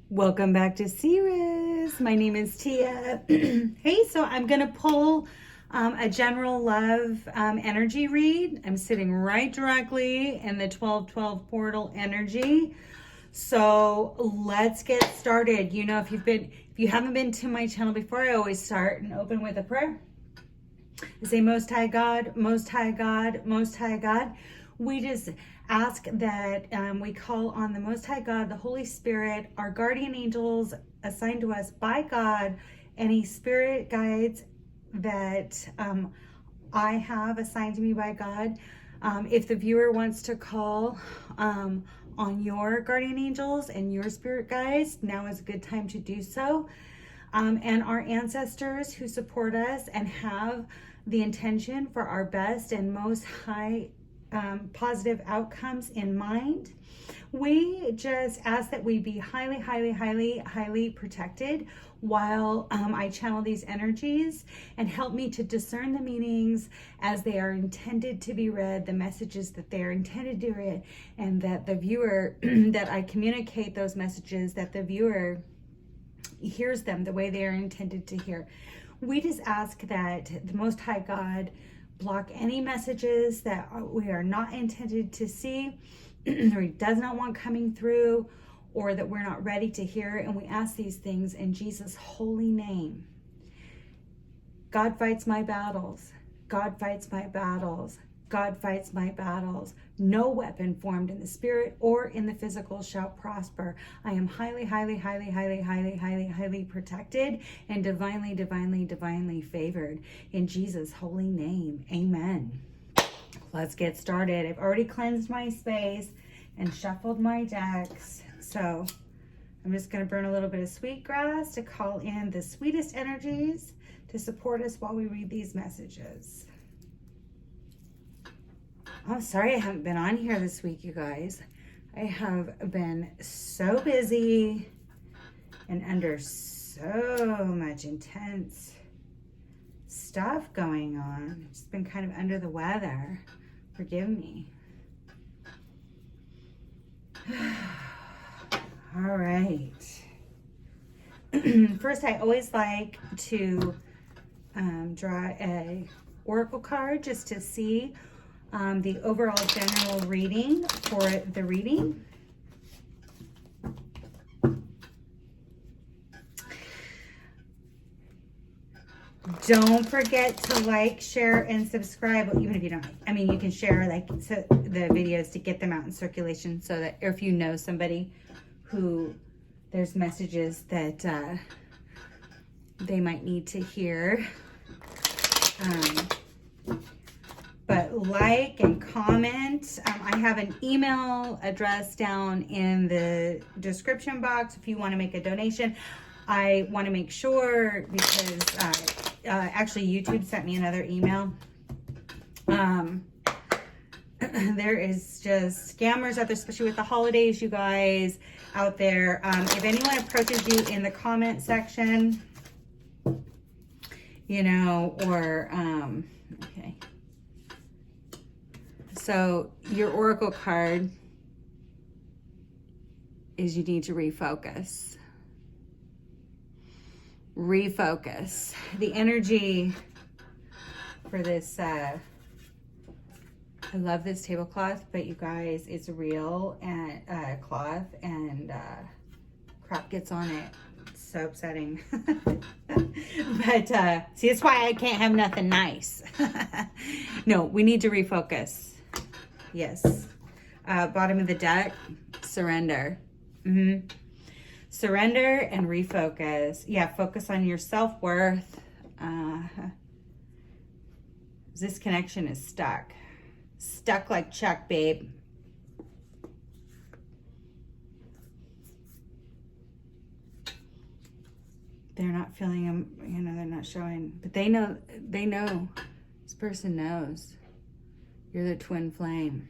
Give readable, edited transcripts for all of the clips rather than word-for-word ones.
Welcome back to Ceres. My name is Tia. Hey, so I'm going to pull a general love energy read. I'm sitting right directly in the 1212 portal energy. So let's get started. You know, if you haven't been to my channel before, I always start and open with a prayer. I say, Most High God, Most High God, Most High God. We just ask that we call on the Most High God, the Holy Spirit, our guardian angels assigned to us by God, any spirit guides that I have assigned to me by God. If the viewer wants to call on your guardian angels and your spirit guides, now is a good time to do so. And our ancestors who support us and have the intention for our best and most high positive outcomes in mind. We just ask that we be highly, highly, highly, highly protected while I channel these energies, and help me to discern the meanings as they are intended to be read, the messages that they are intended to read, and that the viewer, that I communicate those messages, that the viewer hears them the way they are intended to hear. We just ask that the Most High God block any messages that we are not intended to see, or He does not want coming through, or that we're not ready to hear. And we ask these things in Jesus' holy name. God fights my battles. God fights my battles. God fights my battles. No weapon formed in the spirit or in the physical shall prosper. I am highly, highly, highly, highly, highly, highly, highly protected and divinely, divinely, divinely favored. In Jesus' holy name, amen. Let's get started. I've already cleansed my space and shuffled my decks. So I'm just going to burn a little bit of sweetgrass to call in the sweetest energies to support us while we read these messages. I'm sorry I haven't been on here this week, you guys. I have been so busy and under so much intense stuff going on. I've just been kind of under the weather. Forgive me. All right. First, I always like to draw a oracle card just to see the overall general reading for the reading. Don't forget to like, share, and subscribe. Well, even if you don't, I mean, you can share the videos to get them out in circulation, so that if you know somebody who there's messages that they might need to hear. But like and comment. I have an email address down in the description box if you want to make a donation. I want to make sure, because actually YouTube sent me another email. There is just scammers out there, especially with the holidays, you guys out there. If anyone approaches you in the comment section, you know, or okay. So your oracle card is you need to refocus. Refocus. The energy for this, I love this tablecloth, but you guys, it's real and cloth, and crap gets on it. It's so upsetting. But see, that's why I can't have nothing nice. No, we need to refocus. Yes. Bottom of the deck, surrender. Surrender and refocus. Yeah, focus on your self-worth. This connection is stuck. Stuck like Chuck, babe. They're not feeling them, you know, they're not showing. But they know. This person knows. You're the twin flame.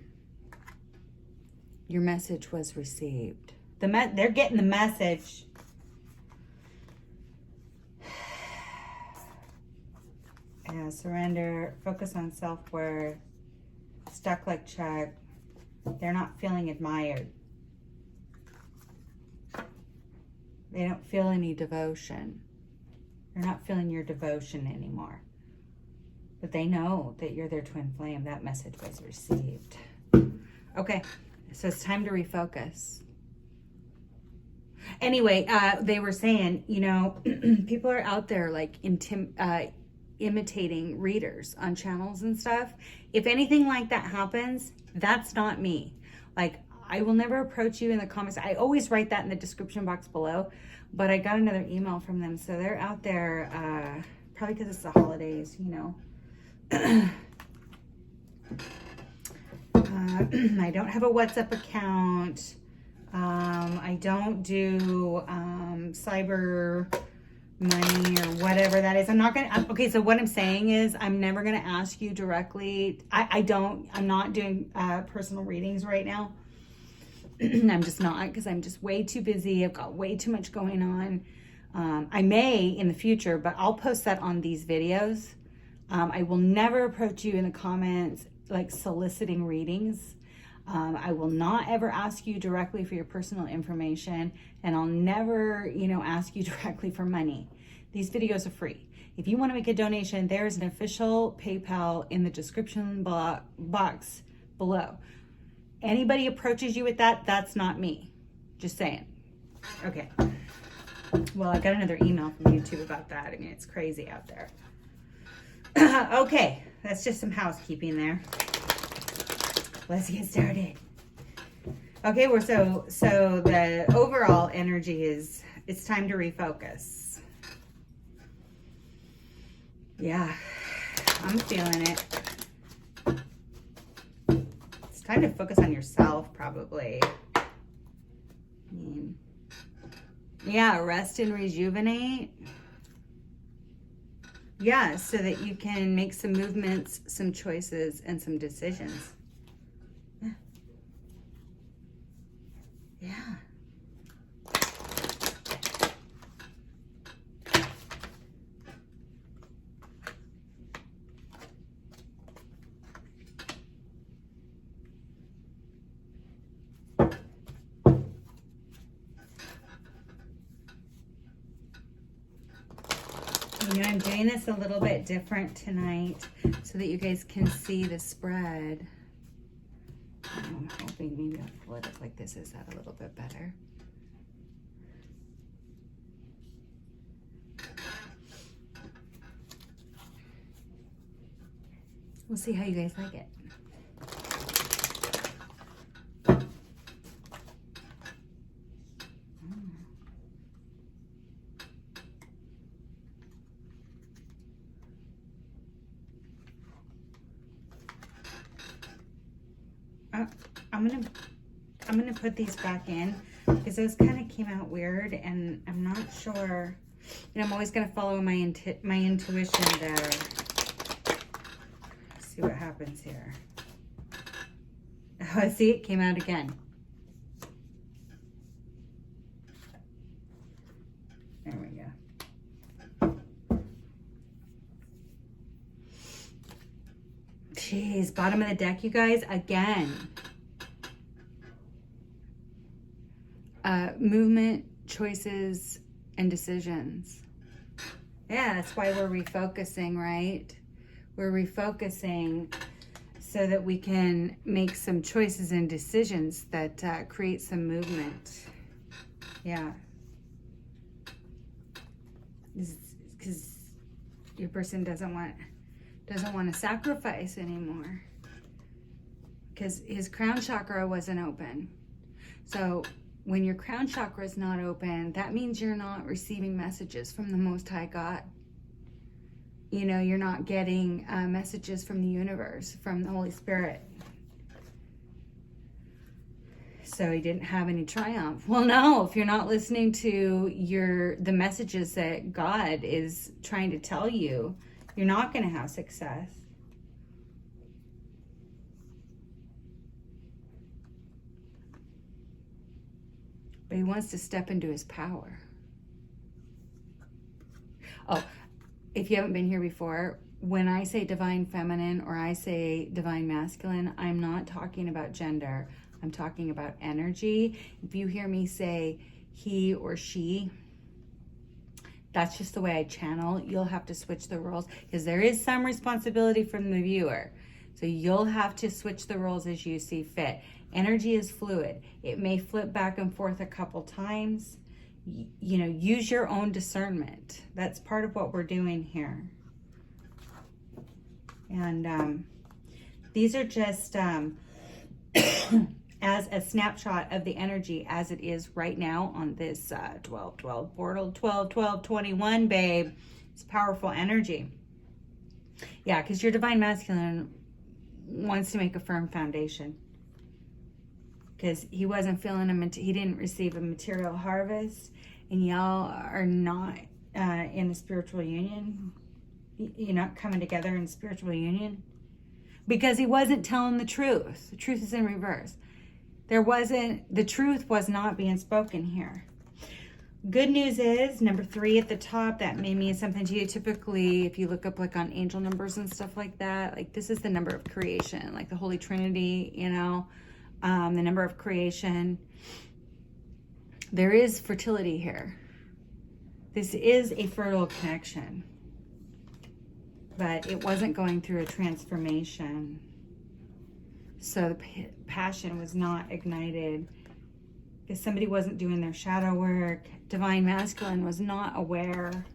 Your message was received. They're getting the message. Yeah, surrender. Focus on self-worth. Stuck like Chuck. They're not feeling admired. They don't feel any devotion. They're not feeling your devotion anymore. But they know that you're their twin flame. That message was received. Okay, so it's time to refocus. Anyway, they were saying, you know, people are out there like imitating readers on channels and stuff. If anything like that happens, that's not me. Like, I will never approach you in the comments. I always write that in the description box below, but I got another email from them. So they're out there, probably because it's the holidays, you know. I don't have a WhatsApp account. I don't do cyber money or whatever that is. I'm not gonna, okay, so what I'm saying is I'm never gonna ask you directly. I'm not doing personal readings right now. I'm just not, because I'm just way too busy. I've got way too much going on. I may in the future, but I'll post that on these videos. I will never approach you in the comments like soliciting readings. I will not ever ask you directly for your personal information, and I'll never, you know, ask you directly for money. These videos are free. If you want to make a donation, there is an official PayPal in the description box below. Anybody approaches you with that, that's not me. Just saying. Okay. Well, I got another email from YouTube about that. I mean, it's crazy out there. Okay, that's just some housekeeping there. Let's get started. Okay, so the overall energy is it's time to refocus. Yeah, I'm feeling it. It's time to focus on yourself, probably. I mean, yeah, rest and rejuvenate. Yeah, so that you can make some movements, some choices, and some decisions. Yeah. Yeah. You know, I'm doing this a little bit different tonight so that you guys can see the spread. I'm hoping maybe I'll pull it up like this. Is that a little bit better? We'll see how you guys like it. I'm gonna put these back in because those kind of came out weird, and I'm not sure. And I'm always gonna follow my intuition there. Let's see what happens here. Oh, see, it came out again. There we go. Jeez, bottom of the deck, you guys, again. Movement, choices, and decisions. Yeah, that's why we're refocusing, right? We're refocusing so that we can make some choices and decisions that create some movement. Yeah. Because your person doesn't want to sacrifice anymore. Because his crown chakra wasn't open. So when your crown chakra is not open, that means you're not receiving messages from the Most High God. You know, you're not getting messages from the universe, from the Holy Spirit. So he didn't have any triumph. Well, no, if you're not listening to the messages that God is trying to tell you, you're not going to have success. But he wants to step into his power. Oh, if you haven't been here before, when I say divine feminine or I say divine masculine, I'm not talking about gender. I'm talking about energy. If you hear me say he or she, That's just the way I channel. You'll have to switch the roles because there is some responsibility from the viewer. So you'll have to switch the roles as you see fit. Energy is fluid. It may flip back and forth a couple times. You know, use your own discernment. That's part of what we're doing here. And these are just as a snapshot of the energy as it is right now on this 12-12 portal, 12-12-21, babe. It's powerful energy. Yeah, because your divine masculine wants to make a firm foundation. Because he wasn't feeling he didn't receive a material harvest, and y'all are not in a spiritual union. You're not coming together in spiritual union because he wasn't telling the truth. The truth is in reverse. The truth was not being spoken here. Good news is number 3 at the top. That may mean something to you. Typically, if you look up like on angel numbers and stuff like that, like this is the number of creation, like the Holy Trinity, you know, the number of creation. There is fertility here. This is a fertile connection, but it wasn't going through a transformation. So the passion was not ignited because somebody wasn't doing their shadow work. Divine masculine was not aware.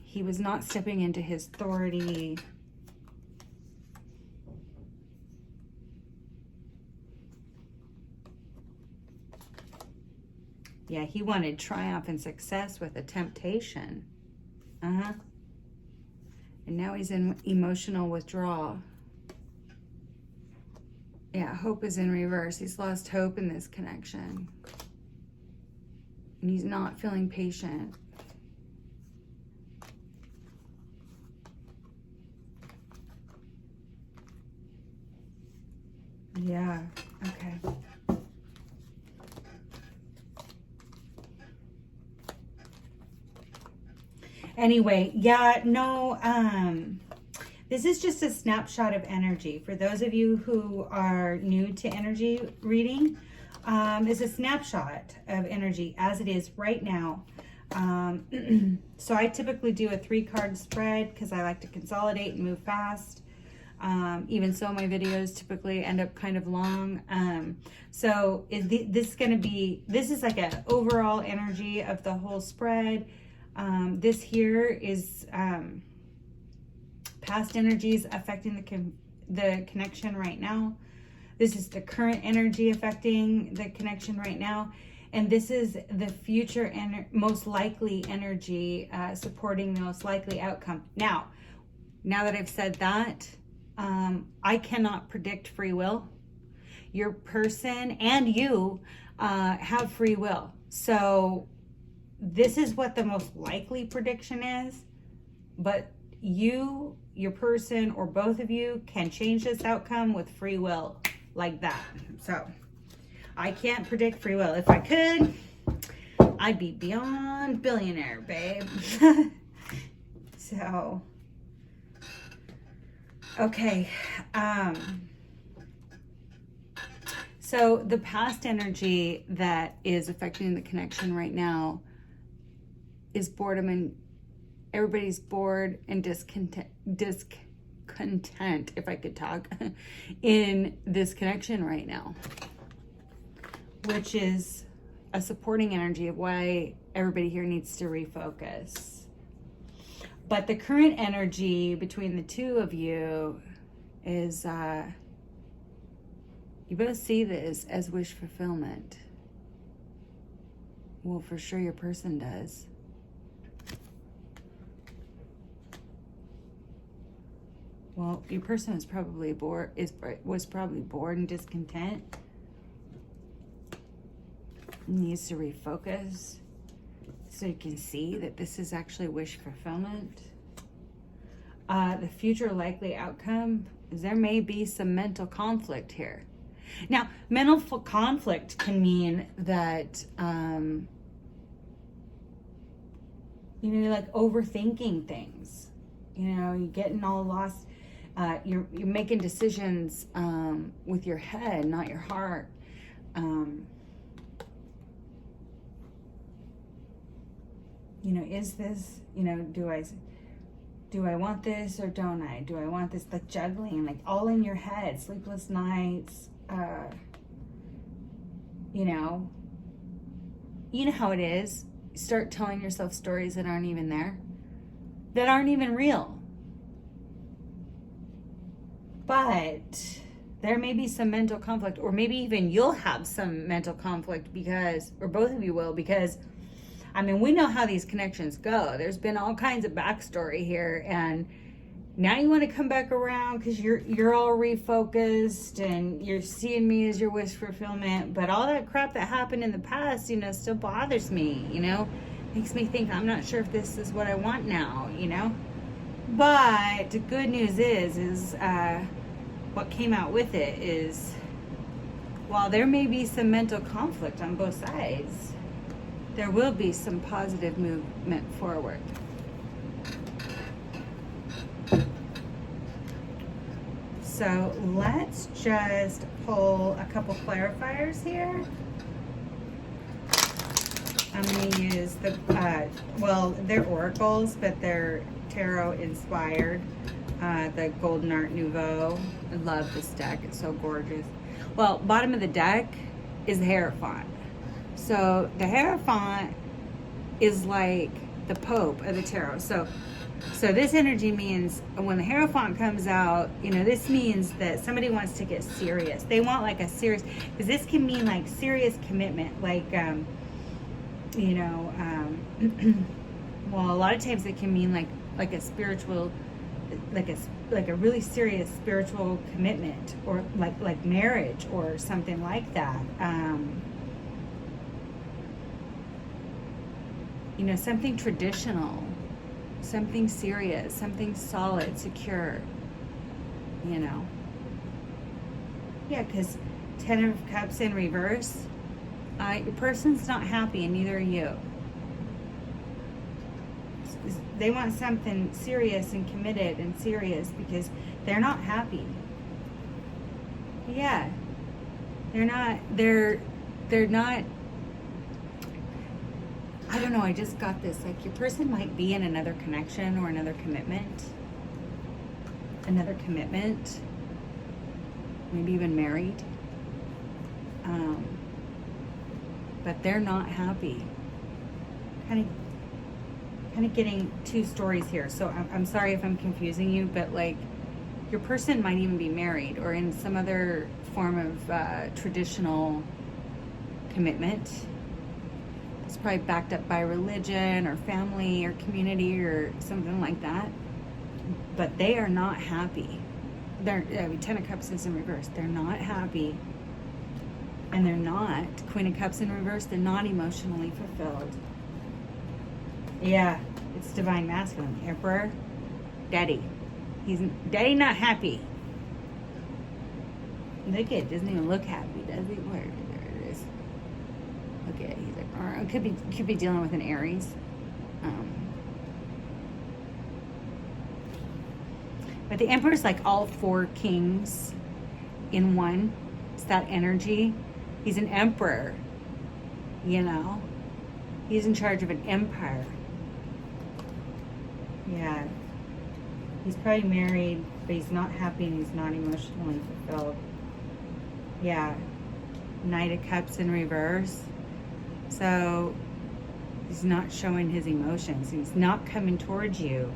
He was not stepping into his authority. Yeah, he wanted triumph and success with a temptation. And now he's in emotional withdrawal. Yeah, hope is in reverse. He's lost hope in this connection. And he's not feeling patient. Yeah, okay. Anyway, yeah, no, this is just a snapshot of energy. For those of you who are new to energy reading, it's a snapshot of energy as it is right now. So I typically do a 3-card spread because I like to consolidate and move fast. Even so, my videos typically end up kind of long. So this is like an overall energy of the whole spread. This here is past energies affecting the connection right now. This is the current energy affecting the connection right now. And this is the future most likely energy supporting the most likely outcome. Now that I've said that, I cannot predict free will. Your person and you have free will. So this is what the most likely prediction is, but you, your person, or both of you can change this outcome with free will like that. So I can't predict free will. If I could, I'd be beyond billionaire, babe. So, okay. So the past energy that is affecting the connection right now is boredom, and everybody's bored and discontent, if I could talk, in this connection right now, which is a supporting energy of why everybody here needs to refocus. But the current energy between the two of you is, you both see this as wish fulfillment. Well, for sure your person does. Well, your person is probably was probably bored and discontent. Needs to refocus so you can see that this is actually wish fulfillment. The future likely outcome is there may be some mental conflict here. Now, mental conflict can mean that you're like overthinking things. You're getting all lost. You're making decisions with your head, not your heart. you know, is this, you know, do I want this or don't I? Do I want this? Like juggling, like all in your head, sleepless nights, you know how it is. Start telling yourself stories that aren't even there, that aren't even real. But there may be some mental conflict, or maybe even you'll have some mental conflict because, or both of you will, because I mean, we know how these connections go. There's been all kinds of backstory here, and now you want to come back around because you're all refocused and you're seeing me as your wish fulfillment. But all that crap that happened in the past, you know, still bothers me. You know, makes me think I'm not sure if this is what I want now. You know, but the good news is what came out with it is, while there may be some mental conflict on both sides, there will be some positive movement forward. So let's just pull a couple clarifiers here. I'm going to use the, well, they're oracles, but they're tarot inspired. The Golden Art Nouveau. I love this deck. It's so gorgeous. Well, bottom of the deck is the Hierophant. So the Hierophant is like the Pope of the tarot. So this energy means when the Hierophant comes out, you know, this means that somebody wants to get serious. They want like a serious, because this can mean like serious commitment, like, you know, well, a lot of times it can mean like a spiritual, like a really serious spiritual commitment, or like marriage or something like that. You know, something traditional, something serious, something solid, secure, you know. Yeah, because 10 of Cups in reverse, your person's not happy and neither are you. They want something serious and committed and serious because they're not happy. Yeah. They're not, I don't know, I just got this, like your person might be in another connection or another commitment, maybe even married, but they're not happy. Kind of getting two stories here, so I'm sorry if I'm confusing you, but like your person might even be married or in some other form of traditional commitment. It's probably backed up by religion or family or community or something like that. But they are not happy. Ten of Cups is in reverse. They're not happy. And they're not, Queen of Cups in reverse, they're not emotionally fulfilled. Yeah, it's Divine Masculine. Emperor, Daddy. Daddy not happy. Look at it, doesn't even look happy, does he? Where there it is. Look at it, he's like, could be dealing with an Aries. But the Emperor's like all four kings in one. It's that energy. He's an emperor, you know. He's in charge of an empire. Yeah. He's probably married, but he's not happy and he's not emotionally fulfilled. Yeah. Knight of Cups in reverse. So he's not showing his emotions. He's not coming towards you.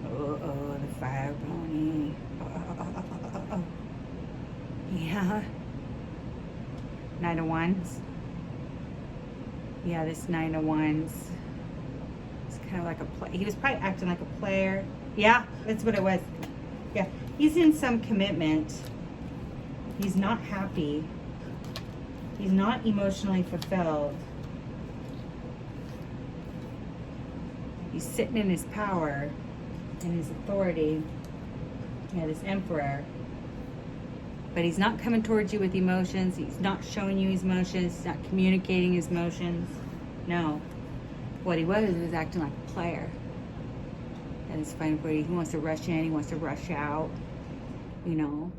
Oh, the fire pony. Oh. Yeah. Knight of Wands. Yeah, this Knight of Wands. It's kind of like a play. He was probably acting like a player. Yeah, that's what it was. Yeah, he's in some commitment. He's not happy. He's not emotionally fulfilled. He's sitting in his power and his authority. Yeah, this Emperor. But he's not coming towards you with emotions. He's not showing you his emotions. He's not communicating his emotions. No. What he was acting like a player. And it's funny, but he wants to rush in. He wants to rush out. You know.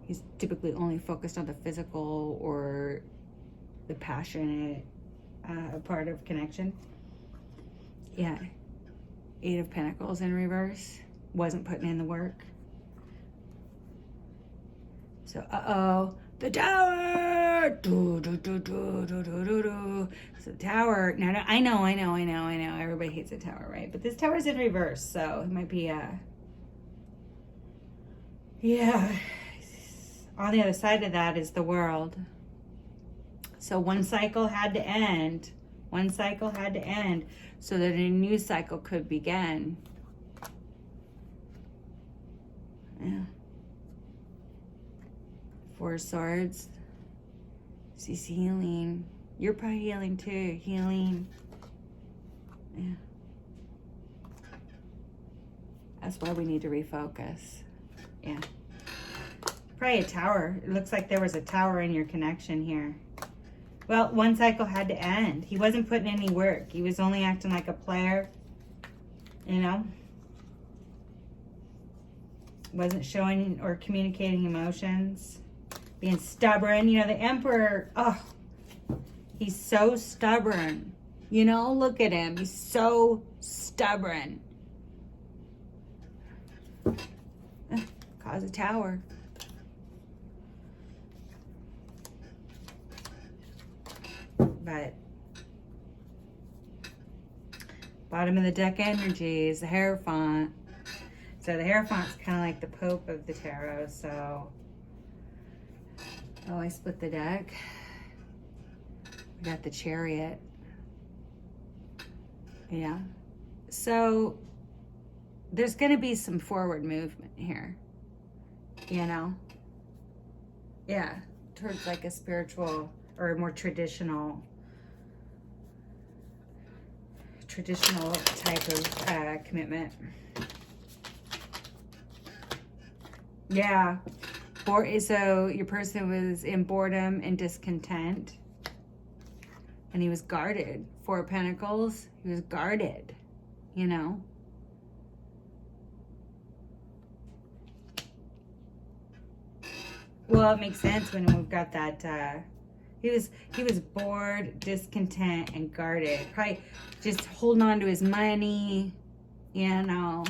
He's typically only focused on the physical or the passionate a part of connection. Yeah. 8 of Pentacles in reverse. Wasn't putting in the work. So, the Tower! So, Tower. Now, I know. Everybody hates the Tower, right? But this Tower's in reverse, so it might be, yeah. On the other side of that is the World. So, one cycle had to end. So that a new cycle could begin. Yeah. 4 of Swords. She's healing. You're probably healing too. Healing. Yeah. That's why we need to refocus. Yeah. Probably a tower. It looks like there was a tower in your connection here. Well, one cycle had to end. He wasn't putting any work. He was only acting like a player. You know? Wasn't showing or communicating emotions. Being stubborn. You know, the Emperor, oh, he's so stubborn. You know, look at him. He's so stubborn. Cause a tower. But bottom of the deck energy is the Hierophant. So the Hierophant's kind of like the Pope of the Tarot. So, oh, I split the deck. We got the Chariot. Yeah. So there's going to be some forward movement here. You know? Yeah. Towards like a spiritual or a more traditional type of commitment. Yeah. So your person was in boredom and discontent. And he was guarded. 4 of Pentacles. He was guarded. You know? Well, it makes sense when we've got that he was bored, discontent, and guarded. Probably just holding on to his money, you know.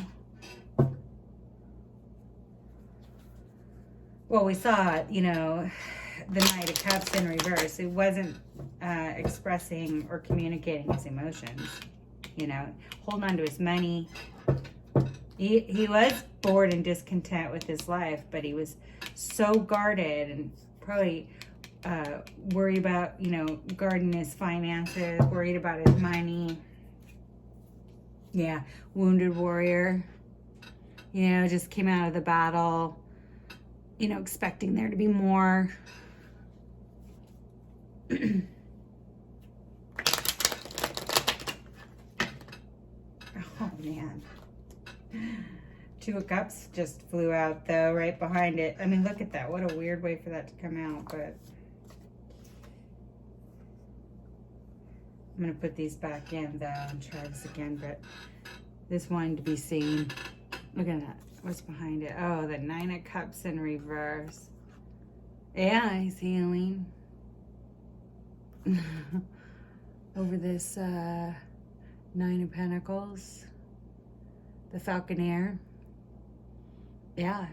Well, we saw, you know, the Knight of Cups in reverse. It wasn't expressing or communicating his emotions, you know. Holding on to his money. He was bored and discontent with his life, but he was so guarded and probably worried about, you know, guarding his finances, worried about his money. Yeah, wounded warrior. You know, just came out of the battle, you know, expecting there to be more. Oh, man. 2 of Cups just flew out, though, right behind it. I mean, look at that. What a weird way for that to come out, but I'm going to put these back in, though, and try this again, but this wanted to be seen. Look at that. What's behind it? Oh, the 9 of Cups in reverse. Yeah, he's healing. Over this 9 of Pentacles. The Falconer. Yeah,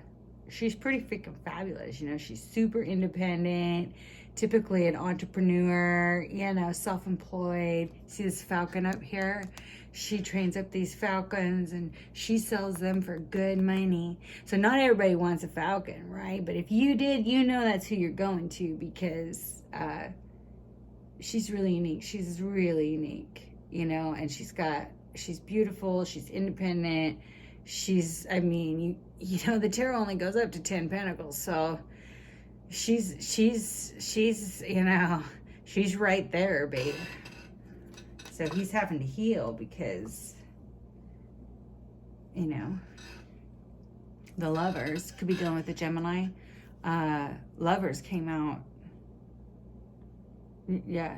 she's pretty freaking fabulous. You know, she's super independent, typically an entrepreneur, you know, self-employed. See this falcon up here? She trains up these falcons and she sells them for good money. So not everybody wants a falcon, right? But if you did, you know that's who you're going to, because she's really unique. She's really unique, you know, and she's beautiful, she's independent. I mean, you know, the tarot only goes up to 10 Pentacles, so she's, you know, she's right there, babe. So he's having to heal because, you know, the Lovers could be dealing with the Gemini. Lovers came out. Yeah.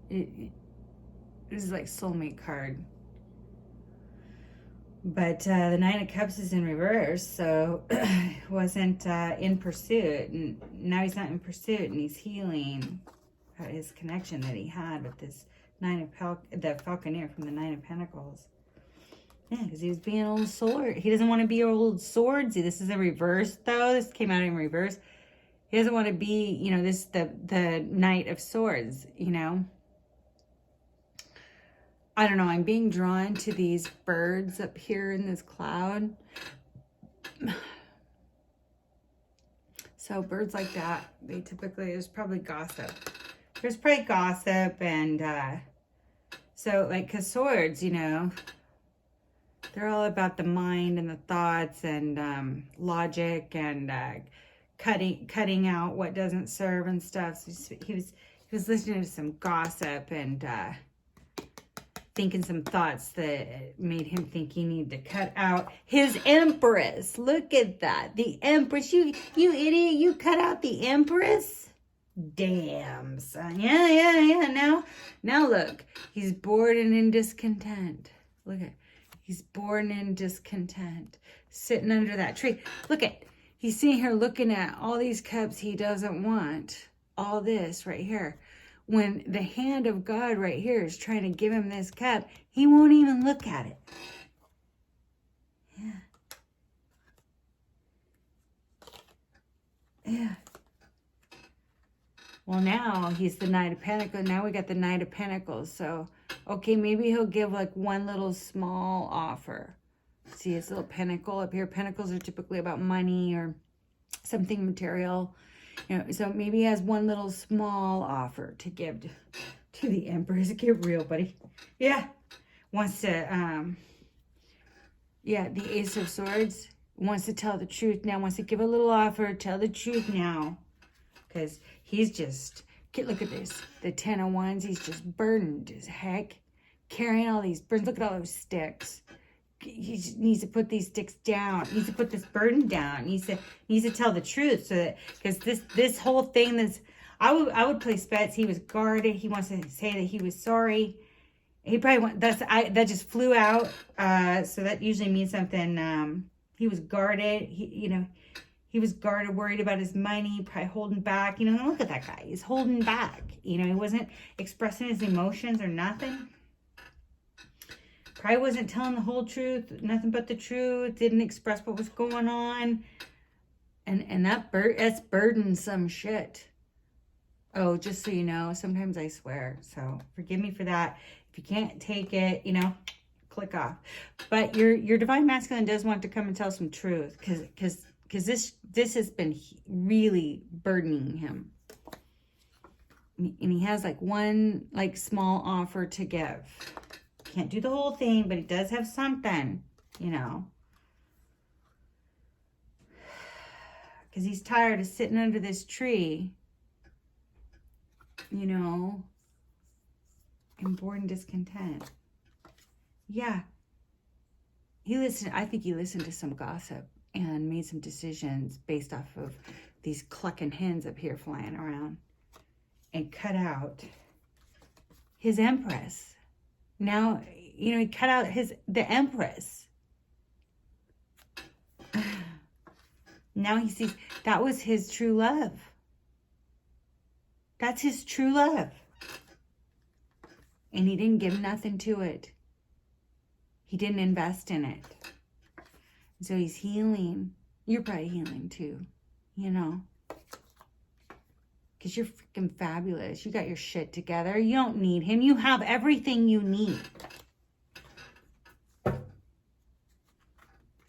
This is like soulmate card. But the 9 of Cups is in reverse, so wasn't in pursuit. And now he's not in pursuit, and he's healing his connection that he had with this the Falconer from the Nine of Pentacles. Yeah, because he was being an old sword. He doesn't want to be an old swordsy. This is a reverse, though. This came out in reverse. He doesn't want to be, you know, the Knight of Swords, you know. I don't know. I'm being drawn to these birds up here in this cloud. So birds like that, they typically, there's probably gossip. There's probably gossip and, so like, cause swords, you know, they're all about the mind and the thoughts and logic and cutting out what doesn't serve and stuff. So he was listening to some gossip and thinking some thoughts that made him think he needed to cut out his Empress. Look at that, the Empress. You idiot! You cut out the Empress. Damn, son. Yeah. Now look, he's bored and in discontent. Look at. He's born in discontent, sitting under that tree. Look at, he's sitting here looking at all these cups he doesn't want. All this right here. When the hand of God right here is trying to give him this cup, he won't even look at it. Yeah. Well, now he's the Knight of Pentacles. Now we got the Knight of Pentacles. So, okay, maybe he'll give like one little small offer. See his little pentacle up here. Pentacles are typically about money or something material. You know, so maybe he has one little small offer to give to the Empress. Get real, buddy. Yeah. Wants to, yeah, the Ace of Swords wants to tell the truth now. Wants to give a little offer. Tell the truth now. Because he's just, look at this, the Ten of Wands, he's just burdened as heck, carrying all these burdens. Look at all those sticks. He just needs to put these sticks down. He needs to put this burden down. He needs to tell the truth, so that, because this whole thing, I would place bets. He was guarded. He wants to say that he was sorry. He probably that just flew out. So that usually means something. He was guarded. He was guarded, worried about his money, probably holding back. You know, look at that guy. He's holding back. You know, he wasn't expressing his emotions or nothing. Probably wasn't telling the whole truth, nothing but the truth. Didn't express what was going on. And that's burdensome shit. Oh, just so you know, sometimes I swear. So forgive me for that. If you can't take it, you know, click off. But your divine masculine does want to come and tell some truth, because this has been really burdening him. And he has like one like small offer to give. Can't do the whole thing, but he does have something, you know. Because he's tired of sitting under this tree, you know, and bored and discontent. Yeah. I think he listened to some gossip and made some decisions based off of these clucking hens up here flying around, and cut out his Empress. Now, you know, he cut out the Empress. Now he sees that was his true love. That's his true love. And he didn't give nothing to it. He didn't invest in it. So he's healing. You're probably healing too, you know. Because you're freaking fabulous. You got your shit together. You don't need him. You have everything you need.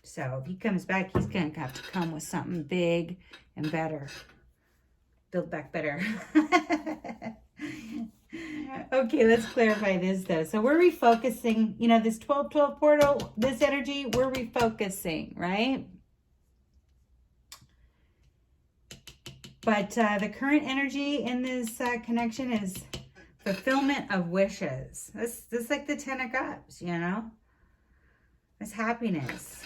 So if he comes back, he's going to have to come with something big and better. Build back better. Okay, let's clarify this though. So we're refocusing, you know, this 12-12 portal, this energy, we're refocusing, right? But the current energy in this connection is fulfillment of wishes. This is like the Ten of Cups, you know? It's happiness.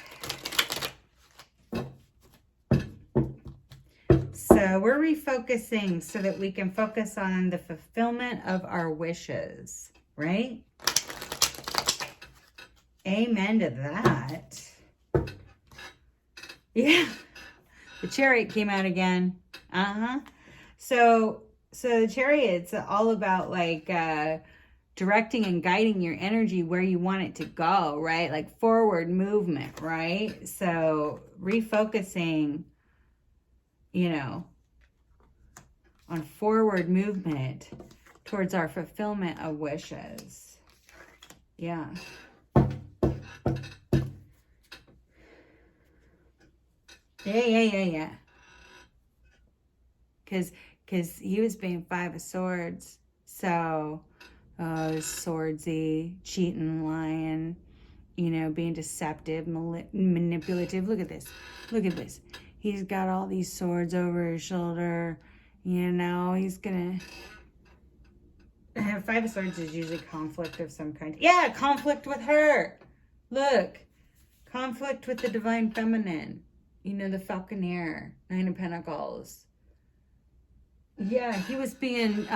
So we're refocusing so that we can focus on the fulfillment of our wishes, right? Amen to that. Yeah. The Chariot came out again. So the Chariot's all about like directing and guiding your energy where you want it to go, right? Like forward movement, right? So refocusing, you know, on forward movement towards our fulfillment of wishes. Yeah. Yeah. Because he was being Five of Swords. So, swordsy, cheating, lying, you know, being deceptive, manipulative. Look at this. Look at this. He's got all these swords over his shoulder. You know, he's going to... Five of Swords is usually conflict of some kind. Yeah, conflict with her. Look. Conflict with the Divine Feminine. You know, the Falconer. Nine of Pentacles. Yeah, he was being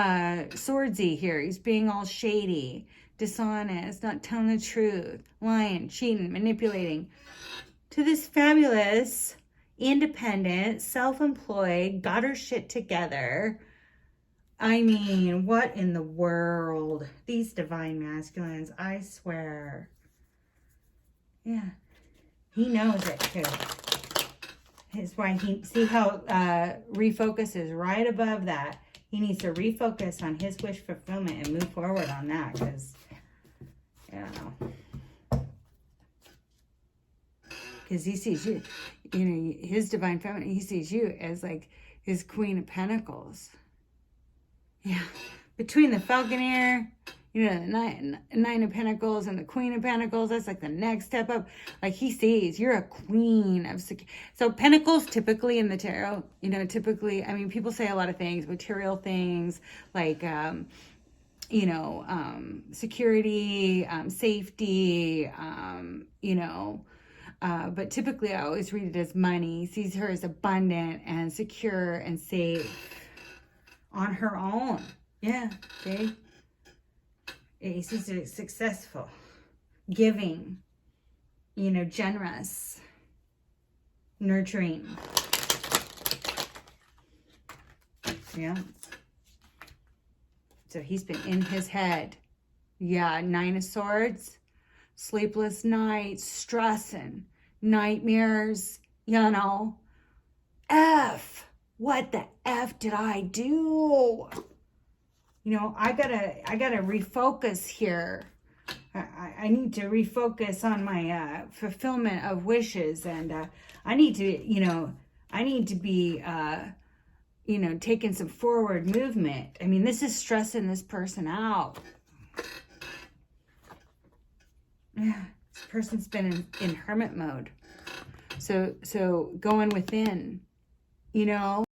swordsy here. He's being all shady, dishonest, not telling the truth, lying, cheating, manipulating. To this fabulous, independent, self-employed, got her shit together. I mean, what in the world? These divine masculines, I swear. Yeah, he knows it too. Is why he, see how refocus is right above that. He needs to refocus on his wish fulfillment and move forward on that, because, yeah, because he sees you, you know, his divine feminine, he sees you as like his Queen of Pentacles. Yeah, between the Falconer, you know, the nine of Pentacles and the Queen of Pentacles, that's like the next step up. Like he sees you're a queen of so Pentacles typically in the tarot, you know, typically, I mean, people say a lot of things, material things like, you know, security, safety, you know, but typically I always read it as money. He sees her as abundant and secure and safe on her own. Yeah, see? He sees her successful, giving, you know, generous, nurturing. Yeah. So he's been in his head. Yeah, Nine of Swords, sleepless nights, stressing, nightmares, you know. What the F did I do? You know, I gotta refocus here. I need to refocus on my fulfillment of wishes, and I need to, you know, I need to be, you know, taking some forward movement. I mean, this is stressing this person out. Yeah, this person's been in hermit mode. So going within, you know.